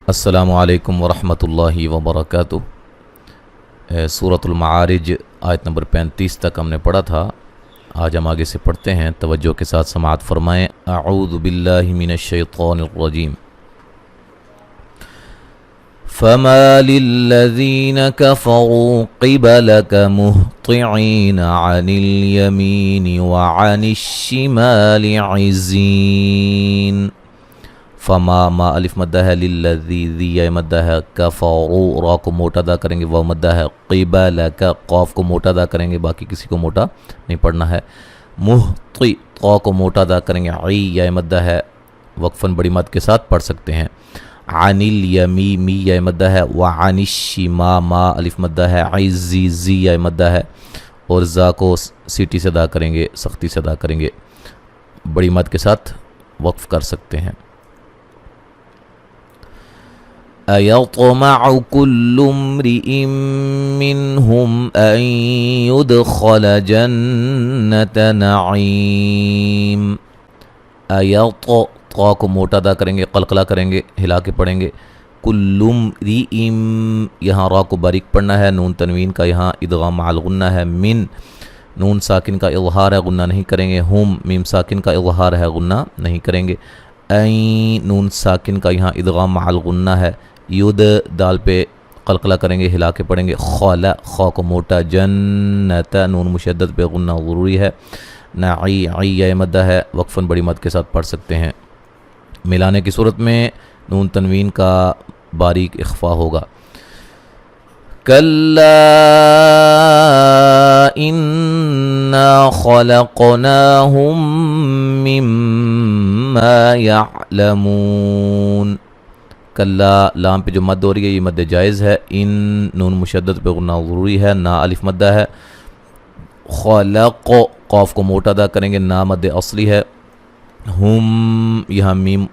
السلام علیکم ورحمۃ اللہ وبرکاتہ۔ سورۃ المعارج آیت نمبر 35 تک ہم نے پڑھا تھا۔ آج ہم آگے سے پڑھتے ہیں، توجہ کے ساتھ سماعت فرمائیں۔ اعوذ باللہ من الشیطان الرجیم۔ فما للذین کفروا قبلک مہطعین عن الیمین وعن الشمال عزین۔ فما ما الف مدہ ہے، للذی ذی مدہ ہے، کفروا را کو موٹا ادا کریں گے، وہ مدہ ہے، قبلک قاف کو موٹا ادا کریں گے، باقی کسی کو موٹا نہیں پڑھنا ہے۔ مہطی طا کو موٹا ادا کریں گے، عی یا مدہ ہے، وقفاً بڑی مد کے ساتھ پڑھ سکتے ہیں۔ عن الیمی می یا مدہ ہے، وعن الشما ما الف مدہ ہے، عزی زی یا مدہ ہے، اور زا کو سیٹی سے ادا کریں گے، سختی سے ادا کریں گے، بڑی مد کے ساتھ وقف کر سکتے ہیں۔ أَيَطْمَعُ كُلُّ امْرِئٍ مِّنْهُمْ أَن يُدْخَلَ جَنَّةَ نَعِيمٍ۔ طا کو موٹا ادا کریں گے، قلقلہ کریں گے، ہلا کے پڑھیں گے۔ کل امرئ، یہاں را کو باریک پڑھنا ہے، نون تنوین کا یہاں ادغام مع الغنہ ہے۔ من نون ساکن کا اظہار ہے، غنہ نہیں کریں گے۔ ہم میم ساکن کا اظہار ہے، غنہ نہیں کریں گے۔ این نون ساکن کا یہاں ادغام مع الغنہ ہے۔ ید دال پہ قلقلہ کریں گے، ہلا کے پڑھیں گے۔ خلا خا کو موٹا، جنت نون مشدد پہ غنہ ضروری ہے۔ نعی عی یا مدہ ہے، وقفاً بڑی مد کے ساتھ پڑھ سکتے ہیں۔ ملانے کی صورت میں نون تنوین کا باریک اخفا ہوگا۔ کلا انا خلقناہم مما یعلمون۔ کلا لام پہ جو مد ہو رہی ہے یہ مد جائز ہے۔ ان نون مشدد پہ غنہ ضروری ہے، نا الف مدہ ہے۔ خلق قاف کو موٹا ادا کریں گے، نا مد اصلی ہے۔ ہم یہاں میم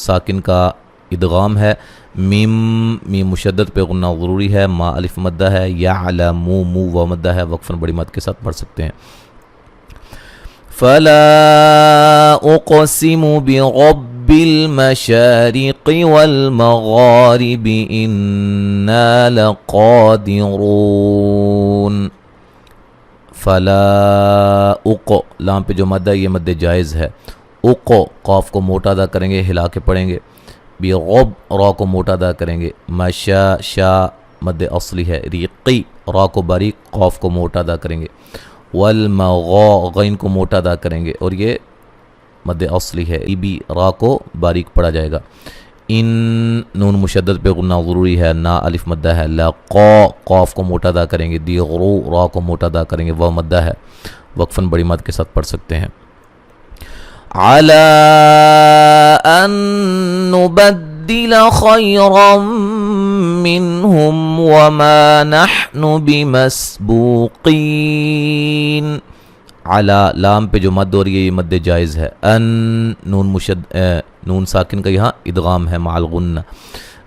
ساکن کا ادغام ہے، میم مشدد پہ غنہ ضروری ہے، ما الف مدہ ہے۔ یعلمو مو و مدہ ہے، وقفاً بڑی مد کے ساتھ پڑھ سکتے ہیں۔ فلا اقسم برب المشارق والمغارب انا لقادرون۔ فلا لام پہ جو مد ہے یہ مد جائز ہے۔ قاف کو موٹا ادا کریں گے، ہلا کے پڑھیں گے۔ برب را کو موٹا ادا کریں گے۔ مشا شا مد اصلی ہے۔ ریقی را کو باریک، قاف کو موٹا ادا کریں گے۔ والمغا غین کو موٹا ادا کریں گے، اور یہ مد اصلی ہے۔ ابی را کو باریک پڑھا جائے گا۔ ان نون مشدد پہ غنہ ضروری ہے، نا الف مدہ ہے۔ لقا قاف کو موٹا ادا کریں گے۔ دیغرو را کو موٹا ادا کریں گے، وہ مدہ ہے، وقفاً بڑی مد کے ساتھ پڑھ سکتے ہیں۔ علی ان نبدل خیرا منہم وما نحن بمسبوقین۔ علی لام پہ جو مد ہو رہی ہے یہ مد جائز ہے۔ ان نون ساکن کا یہاں ادغام ہے مع الغنہ۔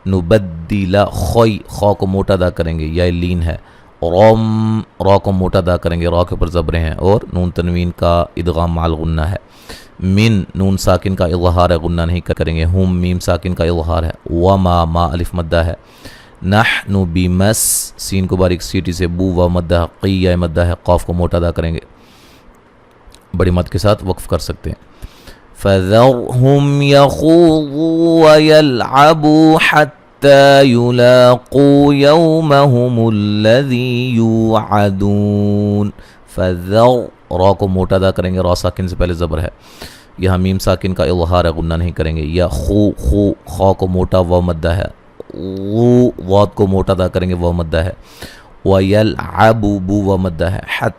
نبدل خوی خا کو موٹا ادا کریں گے، یا لین ہے۔ رم را کو موٹا ادا کریں گے، را کے اوپر زبریں ہیں، اور نون تنوین کا ادغام مع الغنہ ہے۔ من نون ساکن کا اظہار ہے، غنہ نہیں کریں گے۔ ہم میم ساکن کا اظہار ہے۔ وما ما الف مدہ ہے۔ نحن بمس سین کو باریک سیٹی سے، بو و مدہ، قی یا مدہ ہے، قاف کو موٹا ادا کریں گے، بڑی مد کے ساتھ وقف کر سکتے ہیں۔ فَذَرْهُمْ يَخُوضُوا وَيَلْعَبُوا حَتَّى يُلَاقُوا يَوْمَهُمُ الَّذِي يُوعَدُونَ۔ فَذَرْ را کو موٹا ادا کریں گے، را ساکن سے پہلے زبر ہے، یہاں میم ساکن کا اظہار ہے، غنہ نہیں کریں گے۔ یا خو خا کو موٹا و مدہ ہے۔ واد کو موٹا ادا کریں گے، وہ مدہ ہے۔ وَيَلْعَبُوا بو و مدہ ہے۔ حتی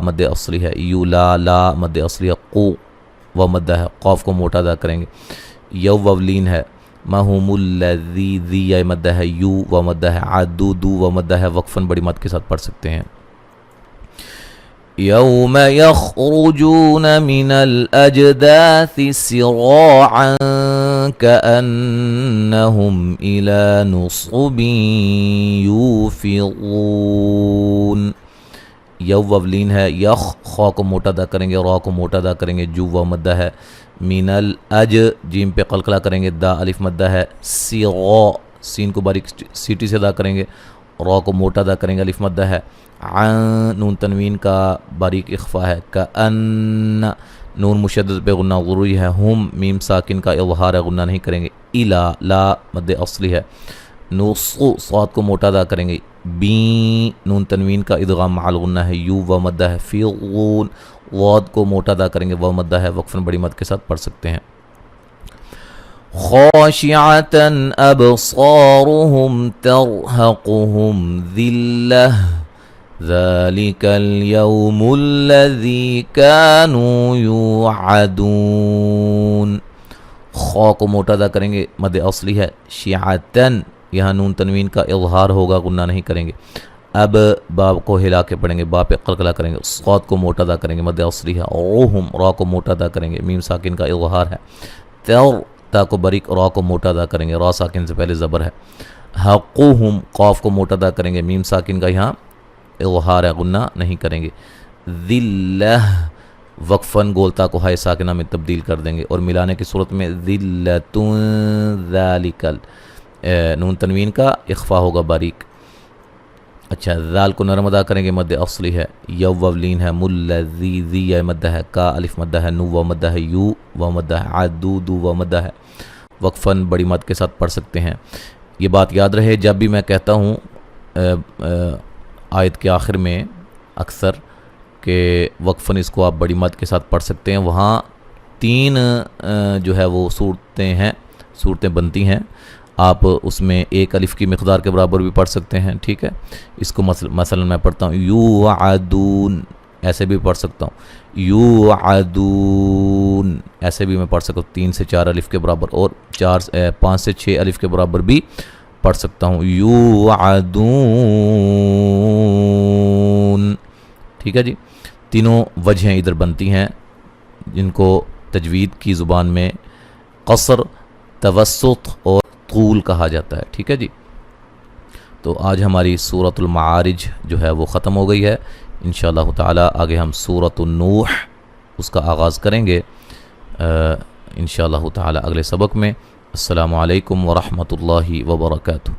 مد اصلی ہے۔ یولا لا مد اصلی ہے۔ قو و مدہ ہے، قاف کو موٹا ادا کریں گے۔ یو وولین ہے۔ مہم الذی ذی یا مدہ ہے، یو و مدہ ہے۔ عدو دو و مدہ ہے، وقفاً بڑی مد کے ساتھ پڑھ سکتے ہیں۔ یوم یخرجون من الاجداث سراعا کأنہم الی نصب یوفضون۔ یو وولین ہے، یخ خا کو موٹا ادا کریں گے، را کو موٹا ادا کریں گے، جو و مدہ ہے۔ من الاج جیم پہ قلقلہ کریں گے، دا الف مدہ ہے۔ سیغا سین کو باریک سیٹی سے ادا کریں گے، را کو موٹا ادا کریں گے، الف مدہ ہے، عن نون تنوین کا باریک اخفا ہے، کأن نون مشدد پہ غنہ ضروری ہے، ہم میم ساکن کا اظہار ہے، غنہ نہیں کریں گے، الا لا مد اصلی ہے، نصو صاد کو موٹا ادا کریں گے، بی نون تنوین کا ادغام مع الغنہ ہے، یو و مدہ ہے، فی غون واد کو موٹا ادا کریں گے، و مدہ ہے، وقفاً بڑی مد کے ساتھ پڑھ سکتے ہیں۔ خاشعة أبصارهم ترهقهم ذلة ذلك اليوم الذي كانوا يوعدون، خا کو موٹا ادا کریں گے، مد اصلی ہے، شیعتن یہاں نون تنوین کا اظہار ہوگا، غنہ نہیں کریں گے، اب باب کو ہلا کے پڑھیں گے، با پہ قلقلہ کریں گے، صاد کو موٹا ادا کریں گے، مد اصلی ہے، روہم را کو موٹا ادا کریں گے، میم ساکن کا اظہار ہے، تر تا کو بریک، را کو موٹا ادا کریں گے، را ساکن سے پہلے زبر ہے، حقوہم قاف کو موٹا ادا کریں گے، میم ساکن کا یہاں اظہار ہے، غنہ نہیں کریں گے، ذلہ وقفاً گولتا کو ہائے ساکنہ میں تبدیل کر دیں گے، اور ملانے کی صورت میں ذلتن ذالکل نون تنوین کا اخفا ہوگا باریک۔ اچھا، ذال کو نرم ادا کریں گے، مد اصلی ہے، یو وولین ہے، ملذی ذی مدہ ہے، کا الف مدہ ہے، نو و مدہ ہے، یو و مدہ ہے، عدو دو و مدہ ہے، وقفاً بڑی مد کے ساتھ پڑھ سکتے ہیں۔ یہ بات یاد رہے، جب بھی میں کہتا ہوں آیت کے آخر میں اکثر کہ وقفاً اس کو آپ بڑی مد کے ساتھ پڑھ سکتے ہیں، وہاں تین جو ہے وہ صورتیں بنتی ہیں، آپ اس میں ایک الف کی مقدار کے برابر بھی پڑھ سکتے ہیں، ٹھیک ہے۔ اس کو مثلا میں پڑھتا ہوں یوعدون، ایسے بھی پڑھ سکتا ہوں، یوعدون ایسے بھی میں پڑھ سکتا ہوں 3 سے 4 الف کے برابر، اور 5 سے 6 الف کے برابر بھی پڑھ سکتا ہوں، یوعدون، ٹھیک ہے جی۔ تینوں وجہیں ادھر بنتی ہیں جن کو تجوید کی زبان میں قصر، توسط اور طول کہا جاتا ہے، ٹھیک ہے جی۔ تو آج ہماری سورۃ المعارج جو ہے وہ ختم ہو گئی ہے، انشاءاللہ تعالی آگے ہم سورۃ النوح اس کا آغاز کریں گے انشاءاللہ تعالی اگلے سبق میں۔ السلام علیکم ورحمۃ اللہ وبرکاتہ۔